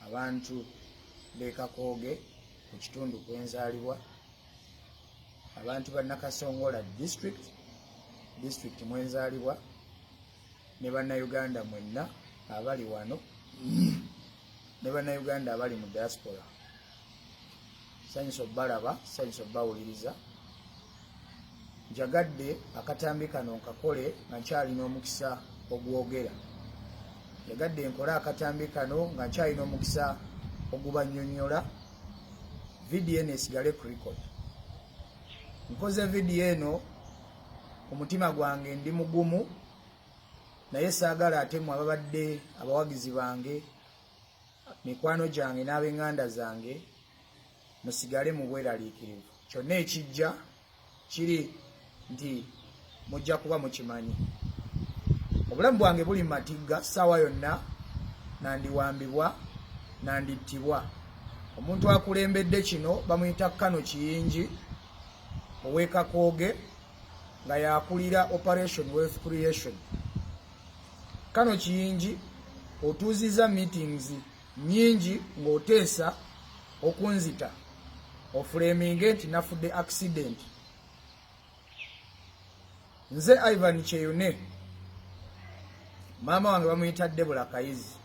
abantu b'Ekakooge ku kitundu kwenzaalibwa, abantu ba Nakasongola district mwenzaalibwa, ne bannayuganda mwenna abali wano ne bannayuganda abali mu diaspora. Sanyusa obbalaba, sanyusa obbawuliriza. Njagadde akatambi kano nkakole nga nkyalina omukisa ogwogera. Njagadde nkole akatambi kano nga nkyalina omukisa ogubannyonnyola. Vidiyo eno esigale ku record. Nkoze vidiyo eno omutima gwange ndi mugumu, naye saagala ate mwe ababadde abawagizi bange, mikwano gyange n'ab'eŋŋanda zange musigale mu bweraliikirivu. Kyonna ekijja kiri nti mujja kuba mukimanyi. Obulamu bwange buli mu matigga, ssaawa yonna nandiwambibwa, nandittibwa. Omuntu akulembedde kino bamuyita Kano Kiyingi ow'Ekakooge nga yakulira Operation Wealth Creation. Kano Kiyingi otuuziza meetings nnyingi ng'oteesa okunzita, ofuleminge nti nafudde accident. Nze Ivan Kyeyune, maama wange bamuyita Debula Kayizi,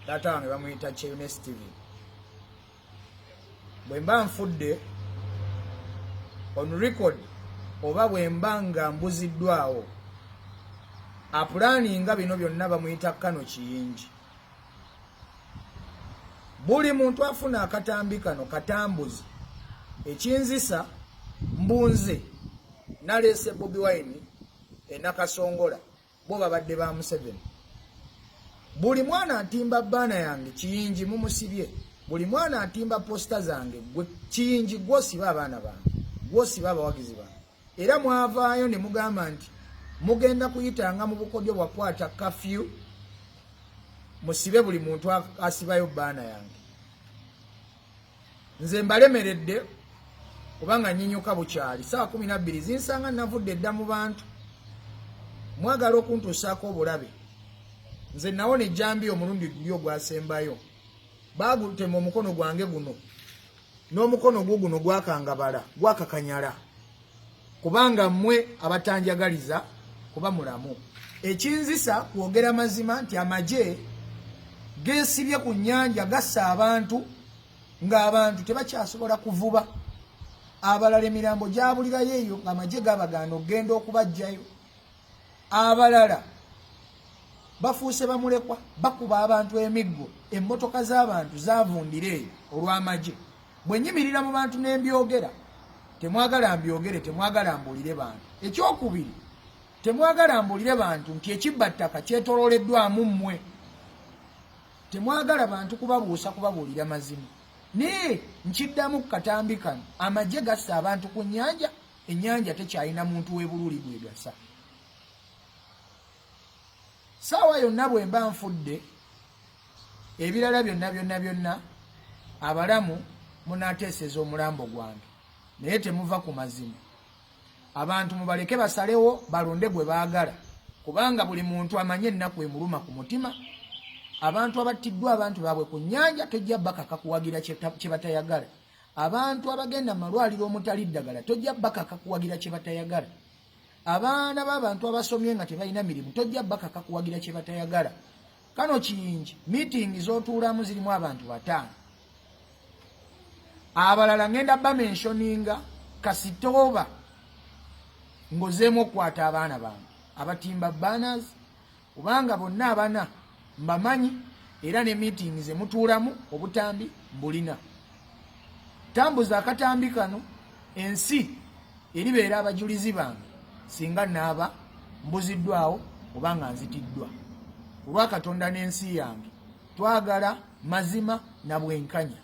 taata wange bamuyita Kyeyune Steven. Bwe mba nfudde on record oba bwe mba nga mbuziddwawo, apulaninga bino byonna bamuyita Kano Kiyingi. Buli muntu afuna akatambi kano katambuzi. Ekinzisa mbunze naleese Bobi Wine e Nakasongola, bo babadde ba Museveni. Buli mwana atimba bbaana yange Kiyingi mumusibye. Buli mwana atimba posta zange gwe Kiyingi gwosiba abaana bange, gwosiba abawagizi bange. Era mwavaayo ne mugamba nti mugenda kuyitanga mu bukodyo bwa kwata curfew, musibe buli muntu asibayo bbaana yange. Nze mbalemeredde kubanga nyinyuka bukyali saa 12 zinsanga navudde dda mu bantu. Mwagala okuntuusaako obulabe. Nze nawona ejjambi omulundi guli ogwasembayo, baagutema omukono gwange guno n'omukono guno gwakangabala, gwakakanyala, kubanga mmwe abatanjagaliza kuba mulamu. Ekinzisa kwogera mazima nti amagye geesibye ku nnyanja gassa abantu ng'abantu tebakyasobola kuvuba. Abalala emirambo gyabulirayo eyo ng'amagye gabagaana okugenda okubajjayo. Abalala bafuuse bamulekwa, bakuba abantu emiggo, emmotoka z'abantu zavundira eyo olw'amagye. Bwe nyimirira mu bantu n'embyogera, temwagala mbyogere, temwagala mbuulire bantu. Ekyokubiri, temwagala mbuulire bantu nti ekibbattaka kyetololeddwamu mmwe. Temwagala bantu kubabuusa, kubabuulira mazima. Naye nkiddamu ku katambi kano, amagye gassa abantu ku nnyanja, ennyanja tekyalina muntu w'ebululi gwegasa. Saawa yonna bwe mba nfudde, ebirala byonna abalamu munaateeseza omulambo gwange, naye temuva ku mazima. Abantu mubaleke basalewo balonde gwe baagala, kubanga buli muntu amanye ennaku emuluma ku mutima. Abantu abattiddwa abantu baabwe ku nnyanja tojja bakaka kuwagira kye batayagala. Abantu abagenda mu malwaliro omutali ddagala tojja bakaka kuwagira kye batayagala. Abaana b'abantu abasomye nga tebalina mirimu tojja bakaka kuwagira kye batayagala. Kano Kiyingi meeting z'otuulamu zirimu abantu 5. Abalala ngenda bamentioninga kasitooba ngozeemu okukwata abaana bange abatimba banners, kubanga bonna abana mbamanyi era ne meeting ze mutuulamu obutambi mbulina. Tambuza akatambi kano, ensi eribeera abajulizi bange singa naaba mbuziddwawo oba nga nzitiddwa. Olwa Katonda n'ensi yange twagala mazima na bwenkanya.